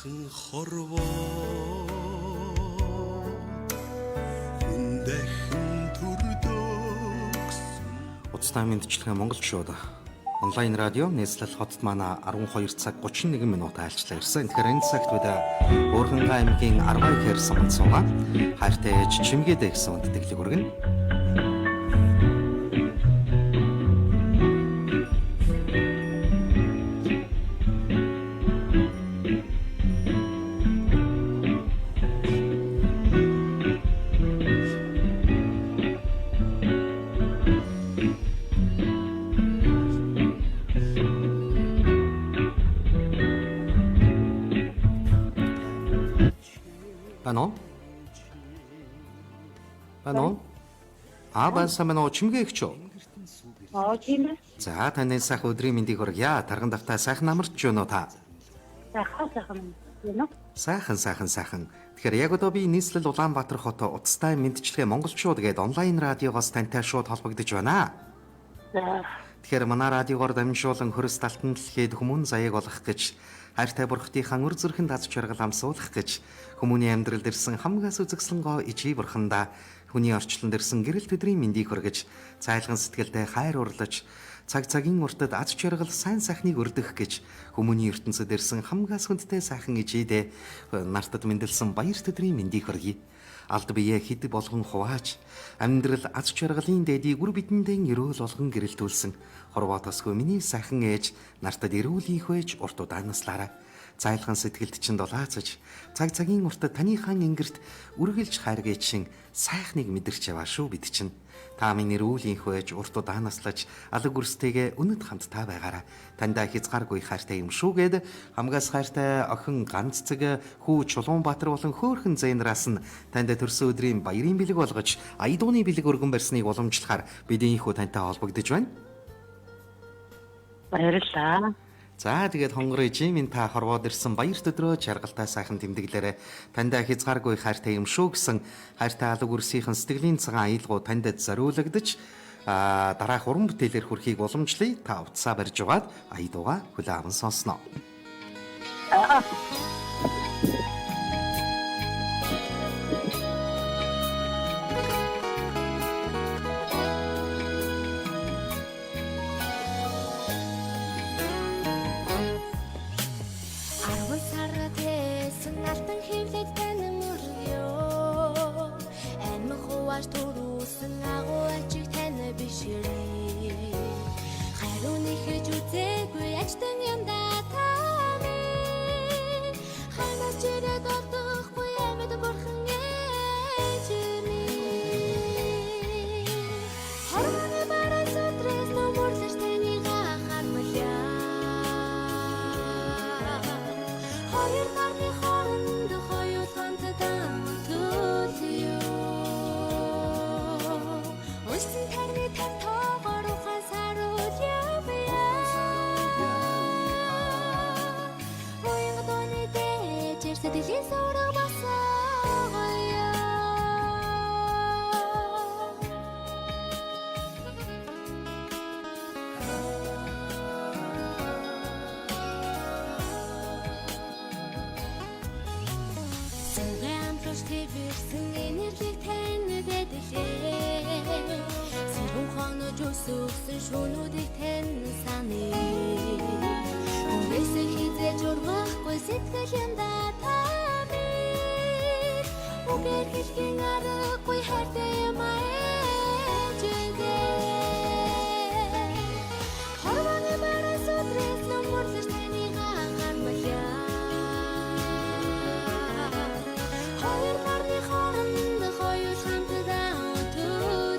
сайхан хорвоо хүн дахин төрдөгс. Уцтай мэдчилгээ монголчууд онлайн радио нийслэл хотод манай 12 цаг 31 минут айлчлаа ирсэн. Тэгэхээр энэ цагт бид Өөрхөнгай аймгийн 12 хэр самцууга хайртай ээж чимгээдэ гэсэн үндтэглэг өргөнө. Бано? Бансамано чимгээ өгч юу? Тийм ээ. За таны сайхан өдрийн мэндийг хүргье. Тарган давтаа сайхан амарч юу нөө та? Сайхан. Тэгэхээр яг одоо би нийслэл Улаанбаатар хот Уцтай мэдчилгээ монголчууд гээд онлайн радиогоос тантай шууд холбогдож байна. Тэгэхээр манай радиогоор дамжуулан хөрс талтан дэлхийд хүмүүн заяаг олох гэж хайртай бурхтынхаа үр зүрхэнд аз жаргал амсуулах гэж хүмүүний амьдралд ирсэн хамгаас үзэгслэн гоо ижи бурхандаа хүний орчлонд ирсэн гэрэл төдрийн мэндийг хүргэж цайлган сэтгэлдээ хайр урлаж цагийн уртад аз жаргал сайн сайхныг өрдөх гэж хүмүүний ертөнцид ирсэн хамгаас хүндтэй сайхан ижидээ нартад мэндэлсэн баяр төдрийн мэндийг хүргье. Алд бие хэд болгон хувааж амьдрал аз жаргалын дэдийг үр бидэндээ өрөөл болгон гэрэлтүүлсэн хорвоотосгүй миний сайхан ээж нартад эрүүл их байж урт удаа наслаарай. Зайлхан сэтгэлд чинь дулаацаж цагийн уртад таныхаа ингэрт үргэлж хайргаж шин сайхныг мэдэрч яваа шүү бид чинь. Та минь эрүүл их байж урт удаа наслаж алг үрстэйгээ өнөд хамтдаа байгаарай. Тандаа хязгааргүй хайртай юм шүүгээд хамгаас хайртай охин ганц цэг хүү Чулуунбаатар болон хөөхөн зээнраас нь танд төрсөн өдрийн баярын бэлэг болгож айдууны бэлэг өргөн барьсныг уламжлахаар бидний ихүү тантай холбогдож байна. Баярлалаа. За тэгээд хонгорын жимийн та хорвоод ирсэн баяр төдрөө жаргалтай сайхан тэмдэглээрээ тандаа хязгааргүй хайртай юм шүү гэсэн хайртай алг үрсийнхэн сэтгэлийн цагаан аялгуу танд зориулагдаж дараах уран бүтээлээр хүрхийг уламжлая. Та утсаа барьж угаад айдууга хүлээн аван сонсноо. Шунуудыг тань саны Үгээсээ хизээж ургахгүй сэтгэл янда тами Үгээр хэлхийн аргагүй хайртай юм ээжэдээ Хорвоны бараас өдрөөс нөмөрлөж таныгаа гармалаа Хоёр нарны хооронд хоёул хамтдаа өтөлөө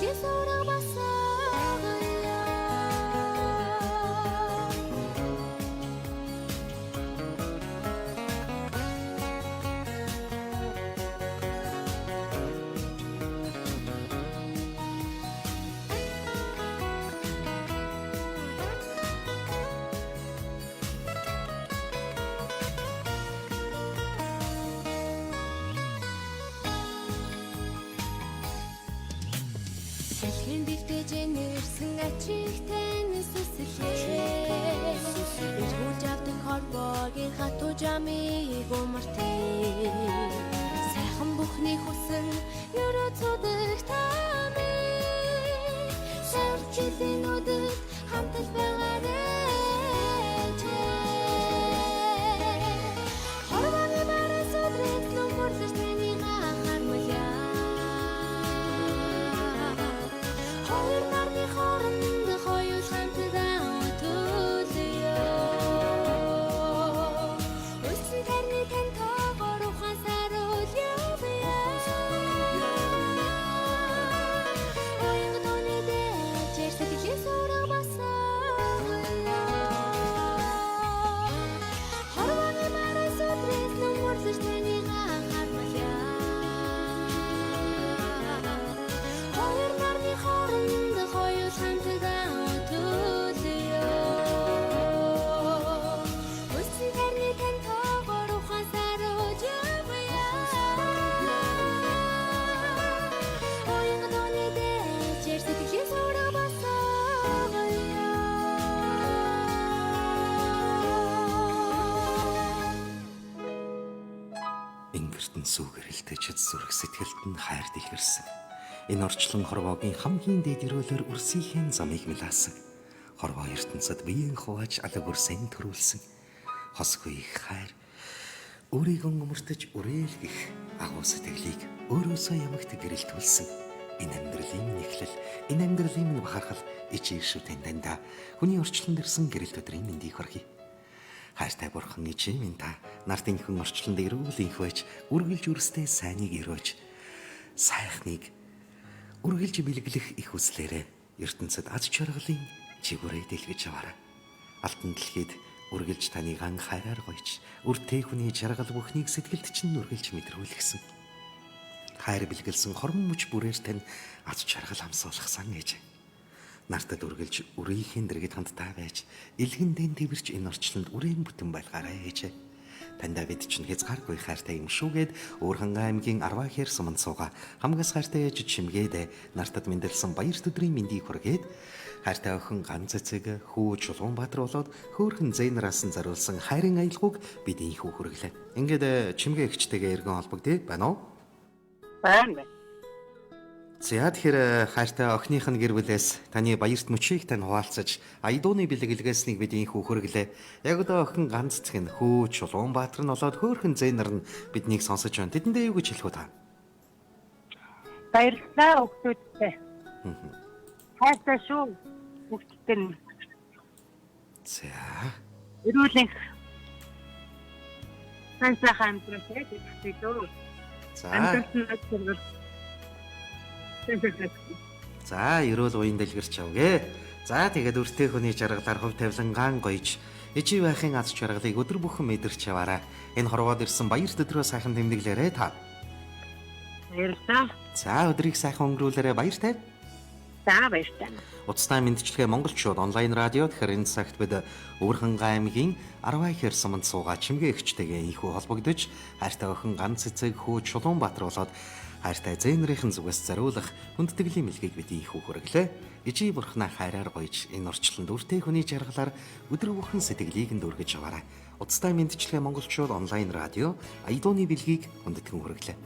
Yes, Тэмдэглэж нэрсэн ачигтай сүслээ. Иргүүлж авдаг холбоогийн хатуу жамыг умартээ. Сайхан бүхний хүсэл ерөө цудаг тамиг. Сарчилын өдөд хамтал байгаарай чээ. Хорвоны бараас өдрөд нөмөрлөж таны хахармалаа. Хоёр нарны хооронд хоёр хамтдаа төлөё. Өсөн тарны тань тоогоор ухаасаар үльявья. Оянга тооны дэж сэтгэлийн сураг басаглаа. Хорвоны бараас өдрөд нөмөрлөж таны хахармалаа. Хоёр нарны хооронд хоёр хамтдаа төлөё. Өсөн тарны тань тоогоор ухаасаар үльявья. Оянга тооны дэж сэтгэлийн сураг басаглаа. Ингэртэн сүгэрэлтэж зүрх сэтгэлд нь хайр дэлгэрсэн. Энэ орчлон хорвоогийн хамгийн дээд өрөөлөөр үрсийнхээ замыг мэлаасан. Хорвоо ертөнцид биеийн хувааж алаг өрсөн төрүүлсэн. Хосгүй их хайр өөрийгөө өмөртөж үрээлгэх агуу сэтгэлийг өөрөөсөө ямагт гэрэлтүүлсэн. Энэ амьдралын нэхлэл, энэ амьдралын минь бахархал ичээр шүү тандаа. Хүний орчлонд ирсэн гэрэлт өдрийн мэндийг хүргэе. Хайртай бурхан ичээ минь та нарт инхэн орчлонд эрүүл инх байж үргэлж үрстэй сайныг өрөөж сайхныг үргэлж бэлгэлэх их хүслээрээ ертөнцид аз жаргалын чигүүрээ дэлгэж аваарай. Алтан дэлхийд үргэлж таныг анх хайраар гойч үртэй хүний жаргал бүхнийг сэтгэлд чинь үргэлж мэдрүүлгэсэн. Хайр бэлгэлсэн хорон мөч бүрээр тань аз жаргал амсуулгасан гэж. Нартад үргэлж үрийнхэн дэргэд хамтдаа байж илгэндэн тэрч энэ орчлонд үрээн бүтэн байлгаарай ээжээ. Тандаа бид чинь хязгааргүй хайртай юм шүүгээд Уурхангай аймгийн Арвахэр суманд сууга хамгаас хайртай ээж чимгээд нартад мэндэлсэн баяр өдрийн мэндийг хүргээд хайртай охин ганц цэцэг хүү Чулуунбаатар болоод хөөхөн зээнраас нь зариулсан хайрын аялгауг бид инхүү хүргэлээ. Ингээд чимгээ эгчтэйгээ эргэн холбогдъё байна уу? Байна. За тэгэхээр хайртай охиных нь гэр бүлээс таны баярт мөчийг тань хуваалцаж аядууны бэлгэлгээснийг бид инхүү хүргэлээ. Яг одоо охин ганц цэг нь хүү Чулуунбаатар нь болоод хөөхөн зээнэр нь биднийг сонсож байна. Тэдэндээ юу гэж хэлэх вэ та? Баярлалаа өгтөдтэй. Хайртай шүү. Бүгдтэй нь За. эрүүлэн сайхан амьдралтай дөө. За. Амьдрал За, ерөөл уян дэлгэрч явгээ. За, тэгээд өртөө хүний жаргалаар хөв тавилангаан гоёж ичи байхын аз жаргалыг өдөр бүхэн мэдэрч яваарай. Энэ хорвоод ирсэн баяр өдрөө сайхан тэмдэглээрэй та. баярлалаа. За, өдрийг сайхан өнгөрүүлээрэй. Баяртай. За баярлалаа. Уцтай мэдчилгээ монголчууд онлайн радио тэгэхээр энэ цагт бид Уурхангай аймгийн Арвахэр суманд суугаа чимгээ эгчтэйгээ инхүү холбогдож хайртай охин ганц цэцэг хүү Чулуунбаатар болоод хайртай зээнэрийн зүгээс зариулах хүндтгэлийн мэлгийг бид инхүү хүргэлээ. Ижи бурхнаа хайраар гойж энэ орчлонд үртэй хүний жаргалаар өдөр бүхэн сэтгэлийг нь дүүргэж аваарай. Уцтай мэдчилгээ монголчууд онлайн радио аядууны бэлгийг хүндэтгэн хүргэлээ.